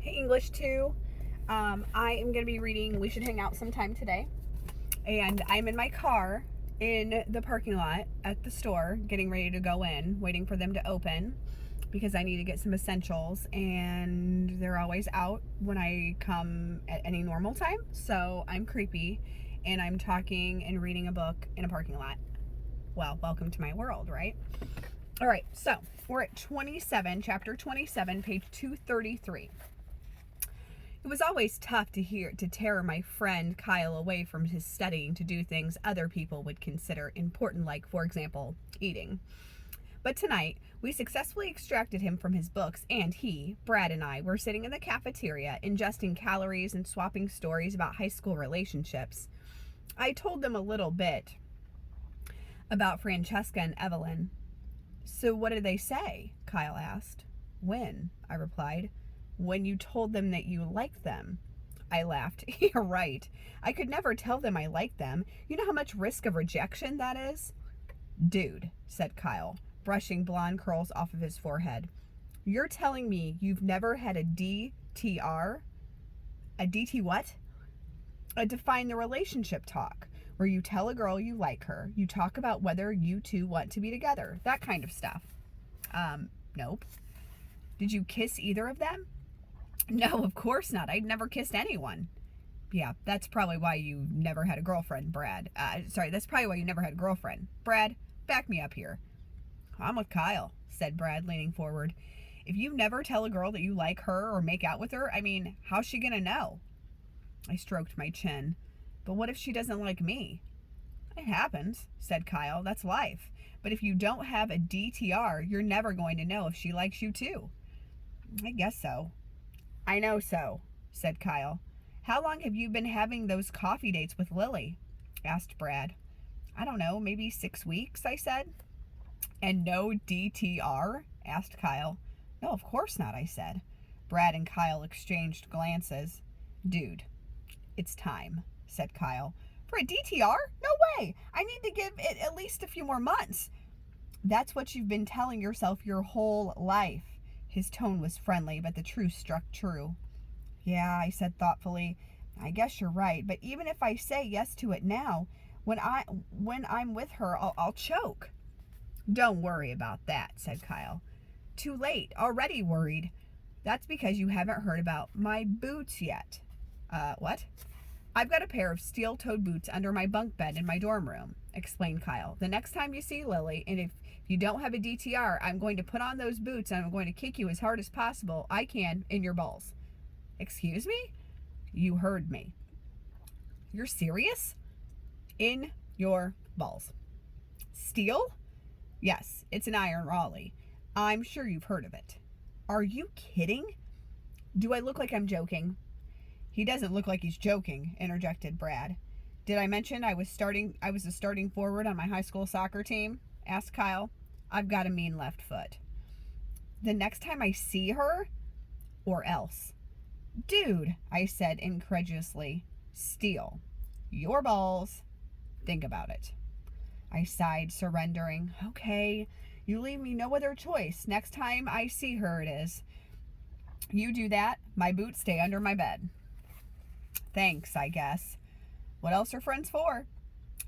Hey, English 2. I am going to be reading We Should Hang Out Sometime today. And I'm in my car in the parking lot at the store, getting ready to go in, waiting for them to open because I need to get some essentials. And they're always out when I come at any normal time. So I'm creepy and I'm talking and reading a book in a parking lot. Well, welcome to my world, right? All right, so we're at 27, chapter 27, page 233. It was always tough to tear my friend Kyle away from his studying to do things other people would consider important, like, for example, eating. But tonight, we successfully extracted him from his books, and he, Brad, and I were sitting in the cafeteria, ingesting calories and swapping stories about high school relationships. I told them a little bit about Francesca and Evelyn. So what did they say? Kyle asked. When? I replied. When you told them that you liked them. I laughed. You're right. I could never tell them I liked them. You know how much risk of rejection that is? Dude, said Kyle, brushing blonde curls off of his forehead. You're telling me you've never had a DTR? A DT what? A define the relationship talk, where you tell a girl you like her, you talk about whether you two want to be together, that kind of stuff. Nope. Did you kiss either of them? No, of course not. I'd never kissed anyone. Yeah, that's probably why you never had a girlfriend, Brad. That's probably why you never had a girlfriend. Brad, back me up here. I'm with Kyle, said Brad, leaning forward. If you never tell a girl that you like her or make out with her, how's she gonna know? I stroked my chin. But what if she doesn't like me? It happens, said Kyle. That's life. But if you don't have a DTR, you're never going to know if she likes you too. I guess so. I know so, said Kyle. How long have you been having those coffee dates with Lily? Asked Brad. I don't know, maybe 6 weeks, I said. And no DTR? Asked Kyle. No, of course not, I said. Brad and Kyle exchanged glances. Dude, it's time, said Kyle. For a DTR? No way! I need to give it at least a few more months. That's what you've been telling yourself your whole life. His tone was friendly, but the truth struck true. Yeah, I said thoughtfully. I guess you're right, but even if I say yes to it now, when I'm with her, I'll choke. Don't worry about that, said Kyle. Too late, already worried. That's because you haven't heard about my boots yet. What? I've got a pair of steel-toed boots under my bunk bed in my dorm room, explained Kyle. The next time you see Lily, and if you don't have a DTR, I'm going to put on those boots and I'm going to kick you as hard as possible I can in your balls. Excuse me? You heard me. You're serious? In your balls. Steel? Yes, it's an iron Raleigh. I'm sure you've heard of it. Are you kidding? Do I look like I'm joking? He doesn't look like he's joking, interjected Brad. Did I mention I was a starting forward on my high school soccer team? Asked Kyle. I've got a mean left foot. The next time I see her? Or else. Dude, I said incredulously. Steel. Your balls. Think about it. I sighed, surrendering. Okay, you leave me no other choice. Next time I see her it is. You do that, my boots stay under my bed. Thanks, I guess. What else are friends for?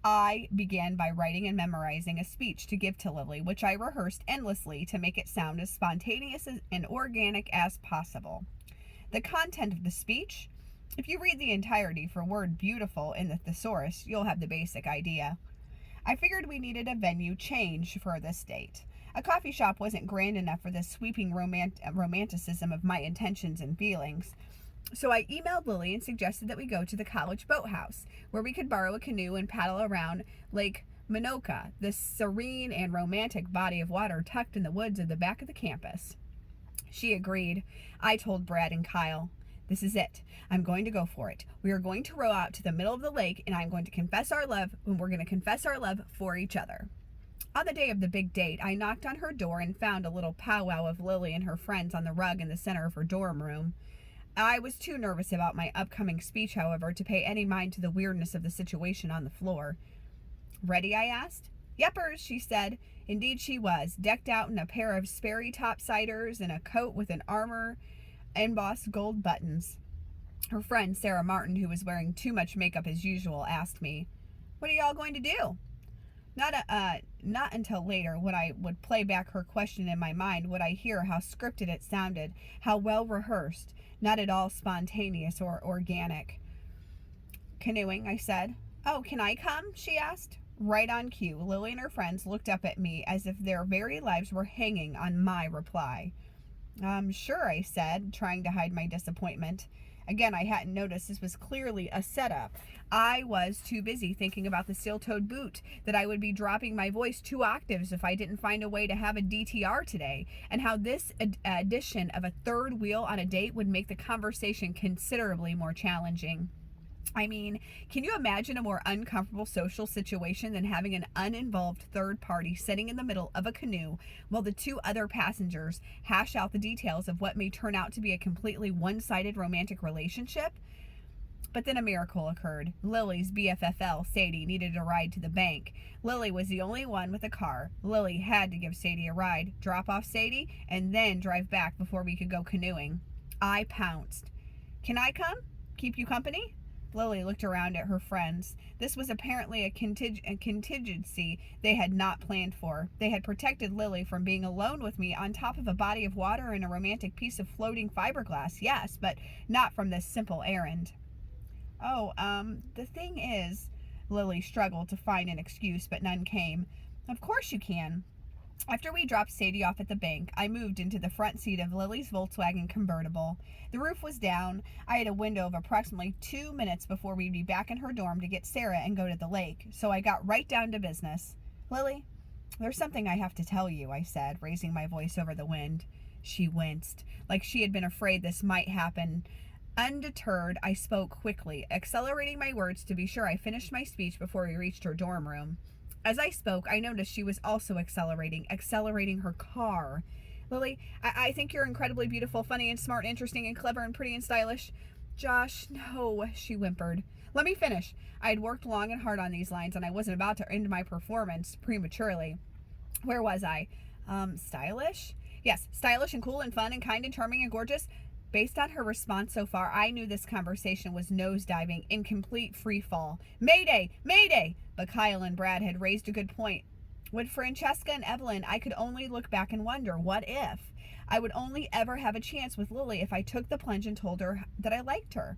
I began by writing and memorizing a speech to give to Lily, which I rehearsed endlessly to make it sound as spontaneous and organic as possible. The content of the speech, if you read the entirety for word beautiful in the thesaurus, you'll have the basic idea. I figured we needed a venue change for this date. A coffee shop wasn't grand enough for the sweeping romanticism of my intentions and feelings. So I emailed Lily and suggested that we go to the college boathouse, where we could borrow a canoe and paddle around Lake Minoka, the serene and romantic body of water tucked in the woods at the back of the campus. She agreed. I told Brad and Kyle, this is it. I'm going to go for it. We are going to row out to the middle of the lake, and I'm going to confess our love, and we're going to confess our love for each other. On the day of the big date, I knocked on her door and found a little powwow of Lily and her friends on the rug in the center of her dorm room. I was too nervous about my upcoming speech, however, to pay any mind to the weirdness of the situation on the floor. Ready? I asked. Yeppers, she said. Indeed she was, decked out in a pair of Sperry topsiders and a coat with an armor embossed gold buttons. Her friend, Sarah Martin, who was wearing too much makeup as usual, asked me, "What are y'all going to do?" Not until later, when I would play back her question in my mind, would I hear how scripted it sounded, how well rehearsed, not at all spontaneous or organic. "Canoeing," I said. "Oh, can I come?" she asked. Right on cue, Lily and her friends looked up at me as if their very lives were hanging on my reply. Sure," I said, trying to hide my disappointment. Again, I hadn't noticed this was clearly a setup. I was too busy thinking about the steel-toed boot, that I would be dropping my voice 2 octaves if I didn't find a way to have a DTR today, and how this addition of a third wheel on a date would make the conversation considerably more challenging. I mean, can you imagine a more uncomfortable social situation than having an uninvolved third party sitting in the middle of a canoe while the 2 other passengers hash out the details of what may turn out to be a completely one-sided romantic relationship? But then a miracle occurred. Lily's BFFL, Sadie, needed a ride to the bank. Lily was the only one with a car. Lily had to give Sadie a ride, drop off Sadie, and then drive back before we could go canoeing. I pounced. "Can I come? Keep you company?" Lily looked around at her friends. This was apparently a contingency they had not planned for. They had protected Lily from being alone with me on top of a body of water and a romantic piece of floating fiberglass, yes, but not from this simple errand. "Oh, the thing is," Lily struggled to find an excuse, but none came. "Of course you can." After we dropped Sadie off at the bank, I moved into the front seat of Lily's Volkswagen convertible. The roof was down. I had a window of approximately 2 minutes before we'd be back in her dorm to get Sarah and go to the lake, so I got right down to business. "Lily, there's something I have to tell you," I said, raising my voice over the wind. She winced, like she had been afraid this might happen. Undeterred, I spoke quickly, accelerating my words to be sure I finished my speech before we reached her dorm room. As I spoke, I noticed she was also accelerating her car. "Lily, I think you're incredibly beautiful, funny and smart, interesting and clever and pretty and stylish." "Josh, no," she whimpered. "Let me finish." I had worked long and hard on these lines, and I wasn't about to end my performance prematurely. Where was I? Stylish? Yes, stylish and cool and fun and kind and charming and gorgeous. Based on her response so far, I knew this conversation was nosediving in complete free fall. Mayday! Mayday! But Kyle and Brad had raised a good point. With Francesca and Evelyn, I could only look back and wonder, what if? I would only ever have a chance with Lily if I took the plunge and told her that I liked her.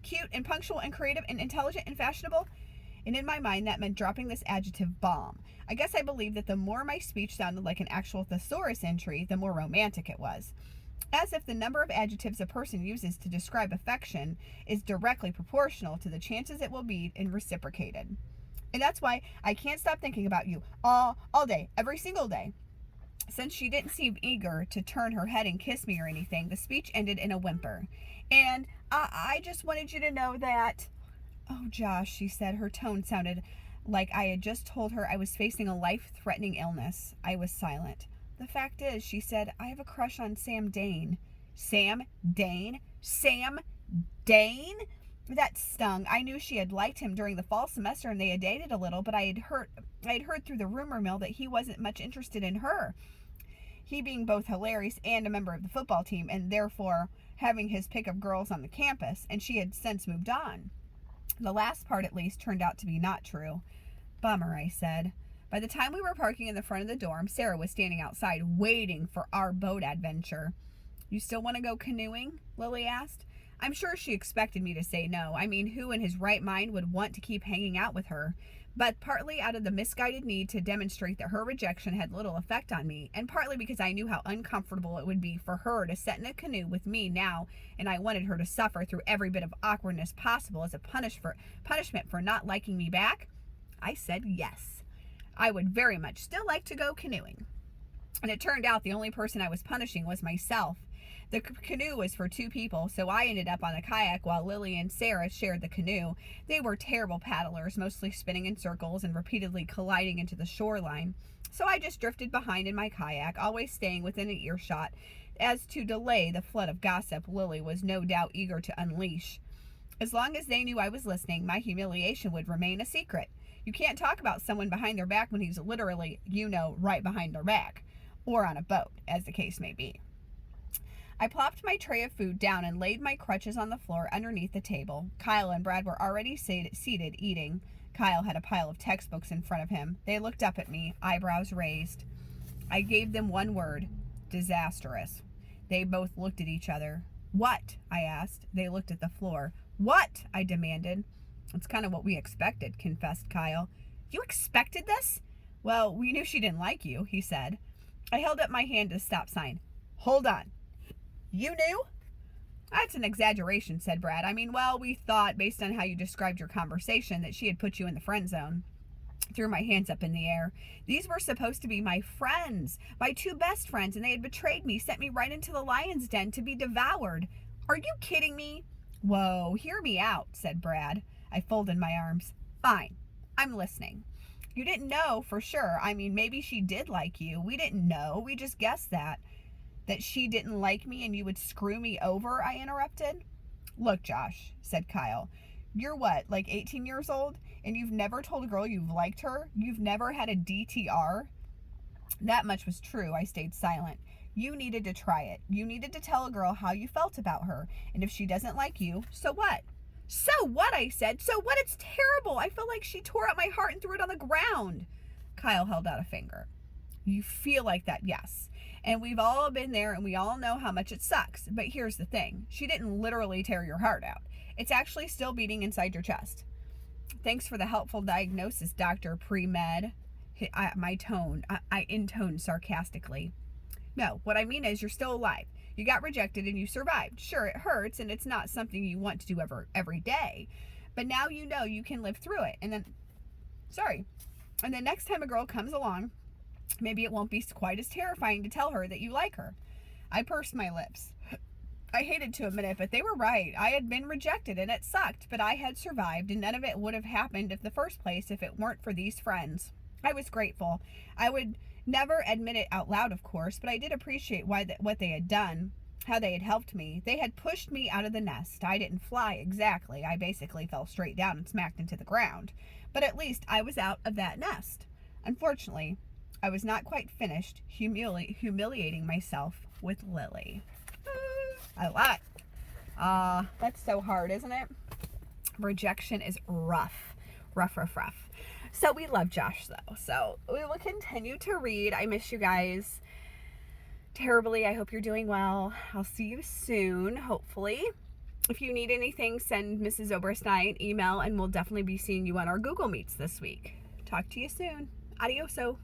Cute and punctual and creative and intelligent and fashionable. And in my mind, that meant dropping this adjective bomb. I guess I believed that the more my speech sounded like an actual thesaurus entry, the more romantic it was. As if the number of adjectives a person uses to describe affection is directly proportional to the chances it will be reciprocated. And that's why I can't stop thinking about you all day, every single day. Since she didn't seem eager to turn her head and kiss me or anything, the speech ended in a whimper. "And I just wanted you to know that..." "Oh, Josh," she said. Her tone sounded like I had just told her I was facing a life-threatening illness. I was silent. "The fact is," she said, "I have a crush on Sam Dane." "Sam Dane? Sam Dane?" That stung. I knew she had liked him during the fall semester and they had dated a little, but I had heard through the rumor mill that he wasn't much interested in her. He being both hilarious and a member of the football team, and therefore having his pick of girls on the campus, and she had since moved on. The last part, at least, turned out to be not true. "Bummer," I said. By the time we were parking in the front of the dorm, Sarah was standing outside waiting for our boat adventure. "You still want to go canoeing?" Lily asked. I'm sure she expected me to say no. I mean, who in his right mind would want to keep hanging out with her? But partly out of the misguided need to demonstrate that her rejection had little effect on me, and partly because I knew how uncomfortable it would be for her to sit in a canoe with me now, and I wanted her to suffer through every bit of awkwardness possible as a punishment for not liking me back, I said yes. I would very much still like to go canoeing. And it turned out the only person I was punishing was myself. The canoe was for 2 people, so I ended up on the kayak while Lily and Sarah shared the canoe. They were terrible paddlers, mostly spinning in circles and repeatedly colliding into the shoreline. So I just drifted behind in my kayak, always staying within an earshot, as to delay the flood of gossip Lily was no doubt eager to unleash. As long as they knew I was listening, my humiliation would remain a secret. You can't talk about someone behind their back when he's literally, right behind their back, or on a boat, as the case may be. I plopped my tray of food down and laid my crutches on the floor underneath the table. Kyle and Brad were already seated eating. Kyle had a pile of textbooks in front of him. They looked up at me, eyebrows raised. I gave them one word: disastrous. They both looked at each other. What? I asked. They looked at the floor. What? I demanded. It's kind of what we expected, confessed Kyle. You expected this? Well, we knew she didn't like you, he said. I held up my hand to stop sign. Hold on. You knew? That's an exaggeration, said Brad. I mean, well, we thought, based on how you described your conversation, that she had put you in the friend zone. Threw my hands up in the air. These were supposed to be my friends, my two best friends, and they had betrayed me, sent me right into the lion's den to be devoured. Are you kidding me? Whoa, hear me out, said Brad. I folded my arms. Fine, I'm listening. You didn't know for sure. I mean, maybe she did like you. We didn't know. We just guessed that. That she didn't like me and you would screw me over, I interrupted. Look, Josh, said Kyle. You're what, like 18 years old? And you've never told a girl you've liked her? You've never had a DTR? That much was true. I stayed silent. You needed to try it. You needed to tell a girl how you felt about her. And if she doesn't like you, so what? So what, I said. So what? It's terrible. I feel like she tore out my heart and threw it on the ground. Kyle held out a finger. You feel like that, yes. And we've all been there and we all know how much it sucks. But here's the thing. She didn't literally tear your heart out. It's actually still beating inside your chest. Thanks for the helpful diagnosis, Dr. Pre-Med. I intoned sarcastically. No, what I mean is you're still alive. You got rejected and you survived. Sure, it hurts and it's not something you want to do every day. But now you know you can live through it. And then next time a girl comes along, maybe it won't be quite as terrifying to tell her that you like her. I pursed my lips. I hated to admit it, but they were right. I had been rejected and it sucked, but I had survived, and none of it would have happened in the first place if it weren't for these friends. I was grateful. I would never admit it out loud, of course, but I did appreciate what they had done, how they had helped me. They had pushed me out of the nest. I didn't fly exactly. I basically fell straight down and smacked into the ground. But at least I was out of that nest. Unfortunately, I was not quite finished humiliating myself with Lily. I love it. That's so hard, isn't it? Rejection is rough. Rough. So we love Josh, though. So we will continue to read. I miss you guys terribly. I hope you're doing well. I'll see you soon, hopefully. If you need anything, send Mrs. Oberstein an email, and we'll definitely be seeing you on our Google Meets this week. Talk to you soon. Adioso.